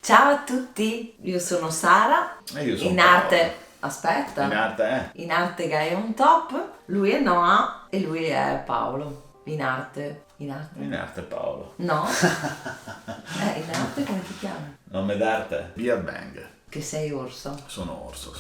Ciao a tutti, io sono Sara, E io sono in Paolo. arte, aspetta, in arte Gaia on top, lui è Noah e lui è Paolo, in arte. In arte Paolo. No? In arte come ti chiami? Nome d'arte? Via Bang. Che sei orso. Sono orso.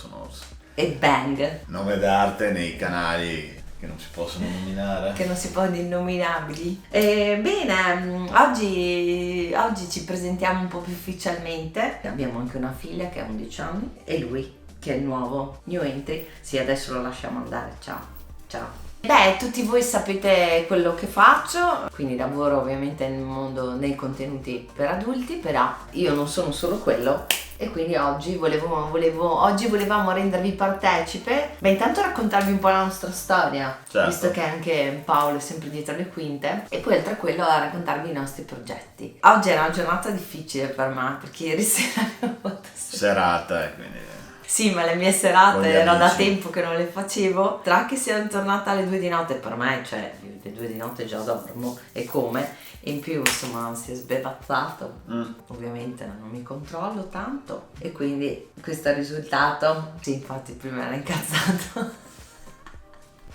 E Bang, Nome d'arte nei canali che non si possono nominare. che non si può di innominabili. Bene, oggi ci presentiamo un po' più ufficialmente. Abbiamo anche una figlia che ha 11 anni e lui che è il nuovo new entry. Sì, adesso lo lasciamo andare. Ciao. Beh, tutti voi sapete quello che faccio, quindi lavoro ovviamente nel mondo dei contenuti per adulti, però io non sono solo quello. E quindi oggi volevamo rendervi partecipe. Beh, intanto raccontarvi un po' la nostra storia, Certo. visto che anche Paolo è sempre dietro le quinte. E poi oltre a quello raccontarvi i nostri progetti. Oggi è una giornata difficile per me, perché ieri sera abbiamo fatto Serata, quindi. sì, ma le mie Con serate gli era da amici. tempo che non le facevo. Tra che siamo tornata alle 2 di notte, per me, cioè, le 2 di notte già dormo e come. E in più, insomma, si è sbevazzato. Ovviamente non mi controllo tanto. E quindi questo è il risultato. Sì, infatti prima era incazzato.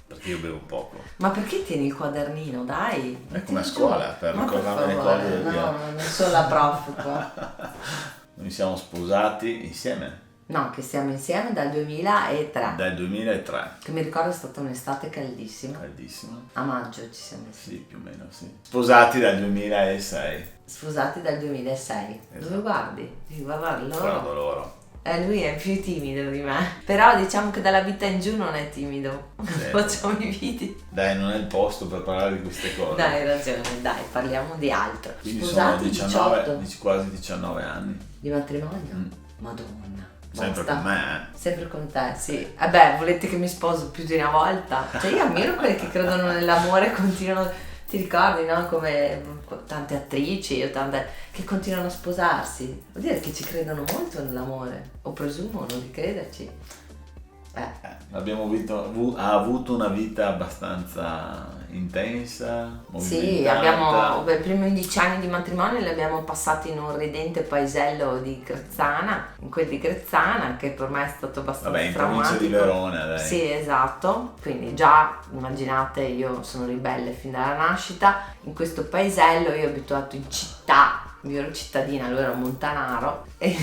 Perché io bevo poco. Ma perché tieni il quadernino, dai? È come a Mettili scuola, giù. per Ma ricordarmi le favore, cose del via. No, non sono la prof qua. Noi siamo sposati insieme No, che siamo insieme dal 2003. dal 2003. Che mi ricordo è stata un'estate caldissima. Caldissimo. A maggio ci siamo messi. Sì, più o meno, sì. Sposati dal 2006. Sposati dal 2006. Esatto. Dove guardi? Devi guardare Guardo loro. loro. Lui è più timido di me. Però diciamo che dalla vita in giù non è timido. Sì. Facciamo i video. Dai, non è il posto per parlare di queste cose. Dai, hai ragione, dai, parliamo di altro. Quindi Sposati sono 19, 18 quasi 19 anni. di matrimonio? Mm. Madonna. Sempre basta. con me, Sempre con te, sì. Vabbè, volete che mi sposo più di una volta? Cioè io ammiro quelli che credono nell'amore e continuano. Ti ricordi, no? Come tante attrici o tante che continuano a sposarsi. Vuol dire che ci credono molto nell'amore. O presumono di crederci. Ha avuto una vita abbastanza intensa, Sì, movimentata. i primi 11 anni di matrimonio li abbiamo passati in un ridente paesello di Grezzana, in quel di Grezzana, che per me è stato abbastanza Vabbè, in provincia traumatico. di Verona, dai. Sì, esatto, quindi già immaginate, io sono ribelle fin dalla nascita, in questo paesello io ho abituato in città, io ero cittadina, lui era montanaro e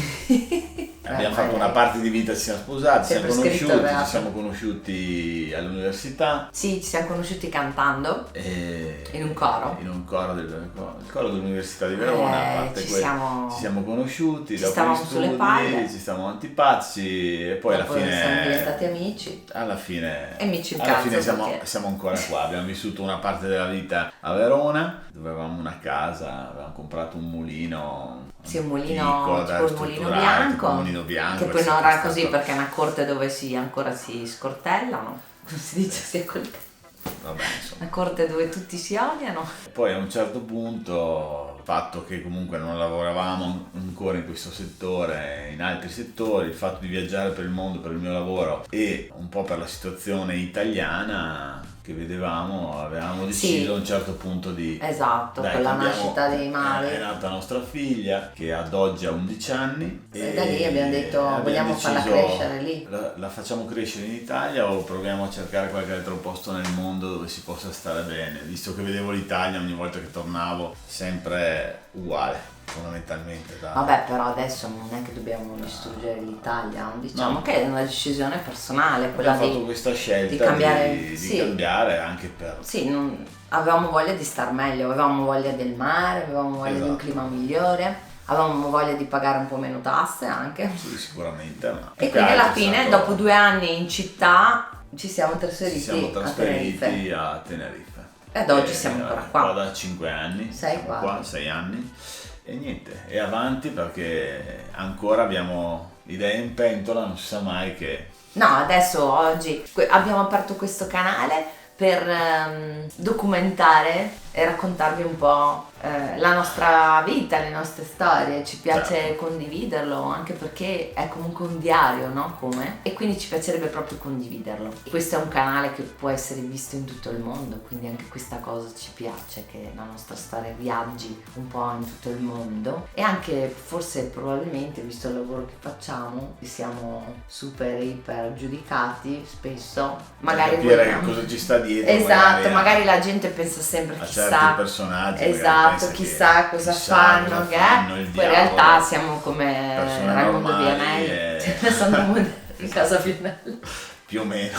Abbiamo fatto una parte di vita, ci siamo sposati, ci Sempre siamo scritto conosciuti, reato. ci siamo conosciuti all'università. Sì, ci siamo conosciuti cantando. E In un coro? In un coro il coro dell'Università di Verona, a parte ci quello. Ci siamo conosciuti, ci dopo stavamo gli sulle studi, palle. ci stavamo antipatici e poi Dopo alla fine siamo diventati amici. alla fine E amici in alla cazzo, fine siamo, perché- siamo ancora qua. Abbiamo vissuto una parte della vita a Verona, dove avevamo una casa, avevamo comprato un mulino. Sì, un mulino, antico, da tipo il mulino ristrutturare, bianco, tipo un mulino bianco, che poi sì, non che era è così stato- perché è una corte dove ancora si scortellano, come si dice, si è Vabbè, insomma. una corte dove tutti si odiano. Poi a un certo punto, il fatto che comunque non lavoravamo ancora in questo settore, in altri settori, il fatto di viaggiare per il mondo per il mio lavoro e un po' per la situazione italiana che vedevamo, avevamo deciso Sì. a un certo punto di... Esatto, dai, con la cambiamo- nascita dei mari. È nata nostra figlia che ad oggi ha 11 anni E da lì abbiamo detto, abbiamo vogliamo farla deciso, crescere lì. La facciamo crescere in Italia o proviamo a cercare qualche altro posto nel mondo dove si possa stare bene, visto che vedevo l'Italia ogni volta che tornavo sempre uguale fondamentalmente. Vabbè, però adesso non è che dobbiamo distruggere l'Italia, diciamo No. che è una decisione personale quella Abbiamo fatto di... questa scelta di cambiare- di sì. cambiare anche per... Sì, avevamo voglia di star meglio, avevamo voglia del mare, avevamo voglia di un Esatto. clima migliore, avevamo voglia di pagare un po' meno tasse anche. Sì, sicuramente. Ma E più quindi che alla altro è fine, stato- dopo 2 anni in città, ci siamo ci trasferiti, siamo a Tenerife. trasferiti a Tenerife. E ad oggi siamo ancora qua. da 5 anni. Sei siamo quasi. qua, 6 anni. E niente, e avanti perché ancora abbiamo idee in pentola, non si sa mai che... No, adesso oggi abbiamo aperto questo canale per documentare e raccontarvi un po' la nostra vita, le nostre storie. Ci piace Certo. condividerlo, anche perché è comunque un diario, no? Come? E quindi ci piacerebbe proprio condividerlo. Questo è un canale che può essere visto in tutto il mondo, quindi anche questa cosa ci piace, che la nostra storia viaggi un po' in tutto il mondo, e anche forse probabilmente, visto il lavoro che facciamo, che siamo super iper giudicati spesso, magari capire vogliamo- cosa ci sta dietro. Esatto, a- magari la gente pensa sempre a chissà, certi personaggi. magari esatto, pensa chissà che cosa chissà fanno, cosa che fanno, il poi in diavolo, realtà siamo come persone Raimondo normali Vianelli, sono in casa Vianelli. più o meno.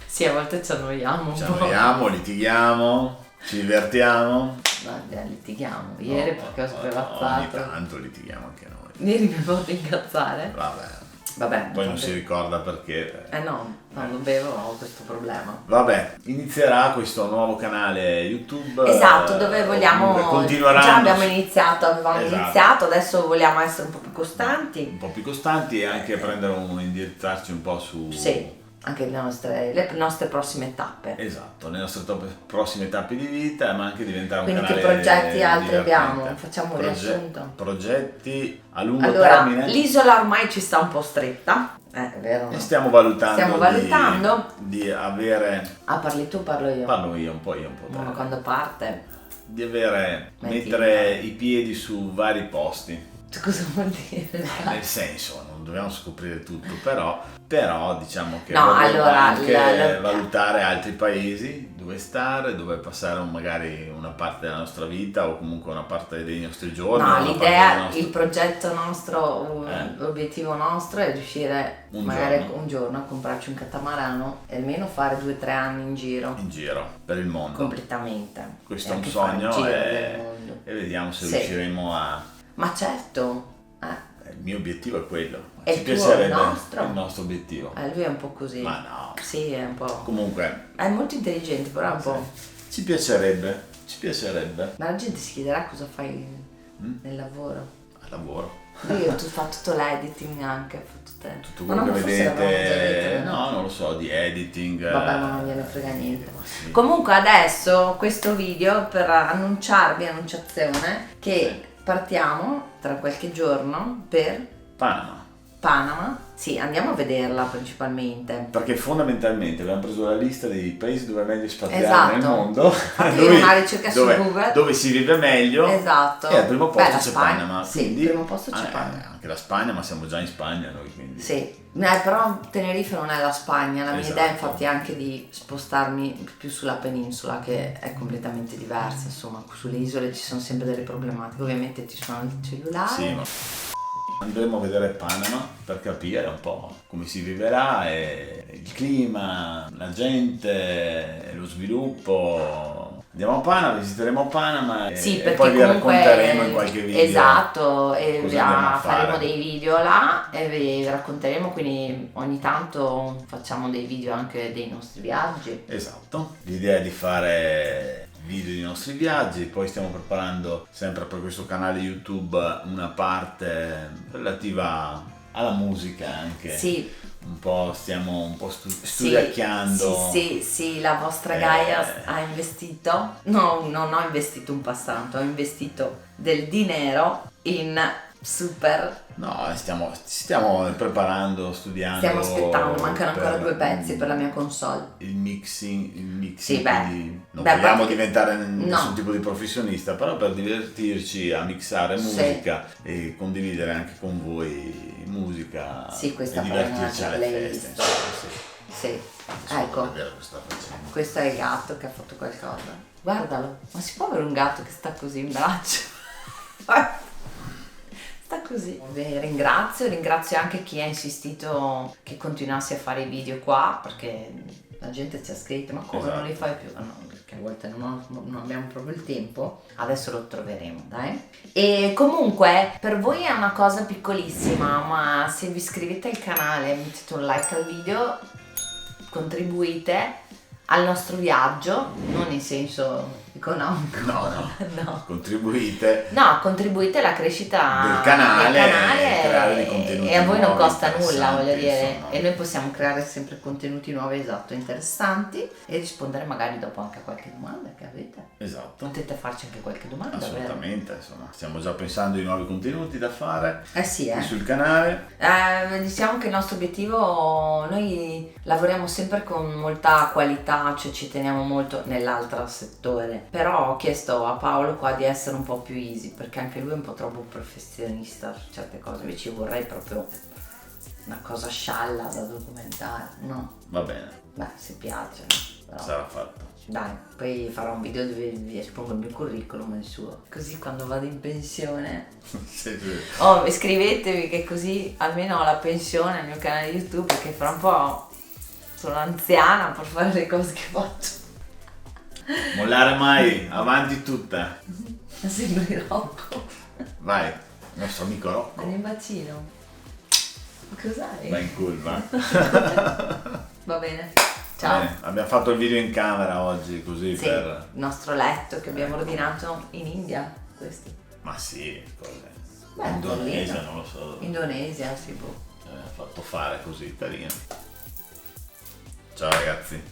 Sì, a volte ci annoiamo un Ci po'. annoiamo, litighiamo, ci divertiamo. Guarda, litighiamo. Ieri perché ho Ogni sprevazzato. tanto litighiamo anche noi. Ieri mi avevo incazzare. Vabbè. Poi non si ricorda perché. No, quando bevo ho questo problema. Vabbè, inizierà questo nuovo canale YouTube. Esatto, dove vogliamo. comunque continueranno. Già abbiamo iniziato, avevamo Esatto. iniziato, adesso vogliamo essere un po' più costanti. Un po' più costanti e anche indirizzarci un po' su. Sì, anche le nostre prossime tappe. Esatto, le nostre prossime tappe di vita, ma anche diventare un Quindi che canale progetti altri divertente. abbiamo? Facciamo un riassunto. Progetti a lungo Allora, termine. l'isola ormai ci sta un po' stretta, è vero? E No? stiamo valutando. Stiamo valutando. Di avere. Parli tu, parlo io. Parlo io un po' te. Uno quando parte. Di avere. Metti Mettere i piedi su vari posti. Cosa vuol dire? Nel senso, non dobbiamo scoprire tutto, però diciamo che No, vogliamo allora, anche valutare altri paesi dove stare, dove passare magari una parte della nostra vita o comunque una parte dei nostri giorni. No, una parte l'idea, del nostro- il progetto nostro, l'obiettivo nostro è riuscire magari un giorno a comprarci un catamarano e almeno fare 2 o 3 anni in giro. in giro per il mondo. Completamente. Questo E è un anche fare il sogno giro e del mondo. vediamo se Sì. riusciremo a. Ma certo, Il mio obiettivo è quello. E Ci il tuo, piacerebbe il nostro? il nostro obiettivo. lui è un po' così. Ma no. Sì, è un po'. Comunque, È molto intelligente, però è un po'. ci piacerebbe. Ma la gente si chiederà cosa fai nel lavoro. Al lavoro. Io fa tutto l'editing anche, fa tutte. Tutto Ma quello no, che ma forse l'avevamo già vedete, detto, no, non lo so, di editing. Vabbè, ma non gliene frega niente. ma sì. Comunque adesso questo video per annunciazione che partiamo tra qualche giorno per Panama. Sì, andiamo a vederla principalmente. Perché fondamentalmente abbiamo preso la lista dei paesi dove è meglio spaziare Esatto. nel mondo. Fate una ricerca su Google. Dove si vive meglio. Esatto. E al primo posto la c'è Spagna. Panama. Sì, Quindi, al primo posto c'è Panama. Anche la Spagna, ma siamo già in Spagna noi, quindi. Sì, però Tenerife non è la Spagna, la mia Esatto. idea infatti è anche di spostarmi più sulla penisola, che è completamente diversa, insomma sulle isole ci sono sempre delle problematiche, ovviamente ti suona il cellulare. Sì, ma andremo a vedere Panama per capire un po' come si viverà, e il clima, la gente, lo sviluppo. Andiamo a Panama, visiteremo Panama Sì, e perché poi vi comunque racconteremo in qualche video. esatto, e cosa andiamo a faremo fare. dei video là e vi racconteremo, quindi ogni tanto facciamo dei video anche dei nostri viaggi. Esatto, l'idea è di fare video dei nostri viaggi, poi stiamo preparando sempre per questo canale YouTube una parte relativa alla musica anche. Sì. Stiamo un po' studiacchiando. Sì, la vostra Gaia ha investito, no, non ho investito un passante, ho investito del dinero in super. No, stiamo preparando, studiando. Stiamo aspettando, mancano ancora per 2 pezzi per la mia console. Il mixing, Sì, quindi non beh, vogliamo perché- diventare no. nessun tipo di professionista, però per divertirci a mixare Sì. musica e condividere anche con voi musica Sì, questa e poi è una divertirci alle playlist. feste. Insomma, sì. Sì, Insomma, ecco, vedere cosa sta facendo. questo è il gatto che ha fatto qualcosa. Guardalo, ma si può avere un gatto che sta così in braccio? Sta così. Ringrazio anche chi ha insistito che continuassi a fare i video qua, perché la gente ci ha scritto ma come non li fai più? No, perché a volte non abbiamo proprio il tempo. Adesso lo troveremo, dai. E comunque per voi è una cosa piccolissima, ma se vi iscrivete al canale, mettete un like al video, contribuite al nostro viaggio, non in senso economico. No. Contribuite No, contribuite alla crescita del canale, del canale e creare dei contenuti E a voi non nuovi, costa nulla, interessanti, voglio dire, insomma. e noi possiamo creare sempre contenuti nuovi, esatto, interessanti, e rispondere magari dopo anche a qualche domanda che avete. Esatto. Potete farci anche qualche domanda, vero? Assolutamente, insomma, stiamo già pensando ai nuovi contenuti da fare Sì, qui sul canale. Diciamo che il nostro obiettivo, noi lavoriamo sempre con molta qualità, cioè ci teniamo molto nell'altro settore, però ho chiesto a Paolo qua di essere un po' più easy, perché anche lui è un po' troppo professionista su certe cose, invece io vorrei proprio una cosa scialla da documentare, no? Va bene, Beh, se piace, però. sarà fatto. Dai, poi farò un video dove vi espongo il mio curriculum e il suo, così quando vado in pensione. Sì. Iscrivetevi che così almeno ho la pensione al mio canale YouTube, perché fra un po' sono anziana per fare le cose che faccio. Mollare mai, avanti tutta. Sembri Rocco. Vai, il nostro amico Rocco. Un bacino. Ma cos'hai? Va in curva. Va bene. Ciao. Bene, abbiamo fatto il video in camera oggi così Sì, per... il nostro letto che abbiamo ordinato in India, questo. Ma sì, cose. Beh, Indonesia, carino. non lo so. Dove. Indonesia, sì, boh. Ha fatto fare così, carino. Ciao ragazzi.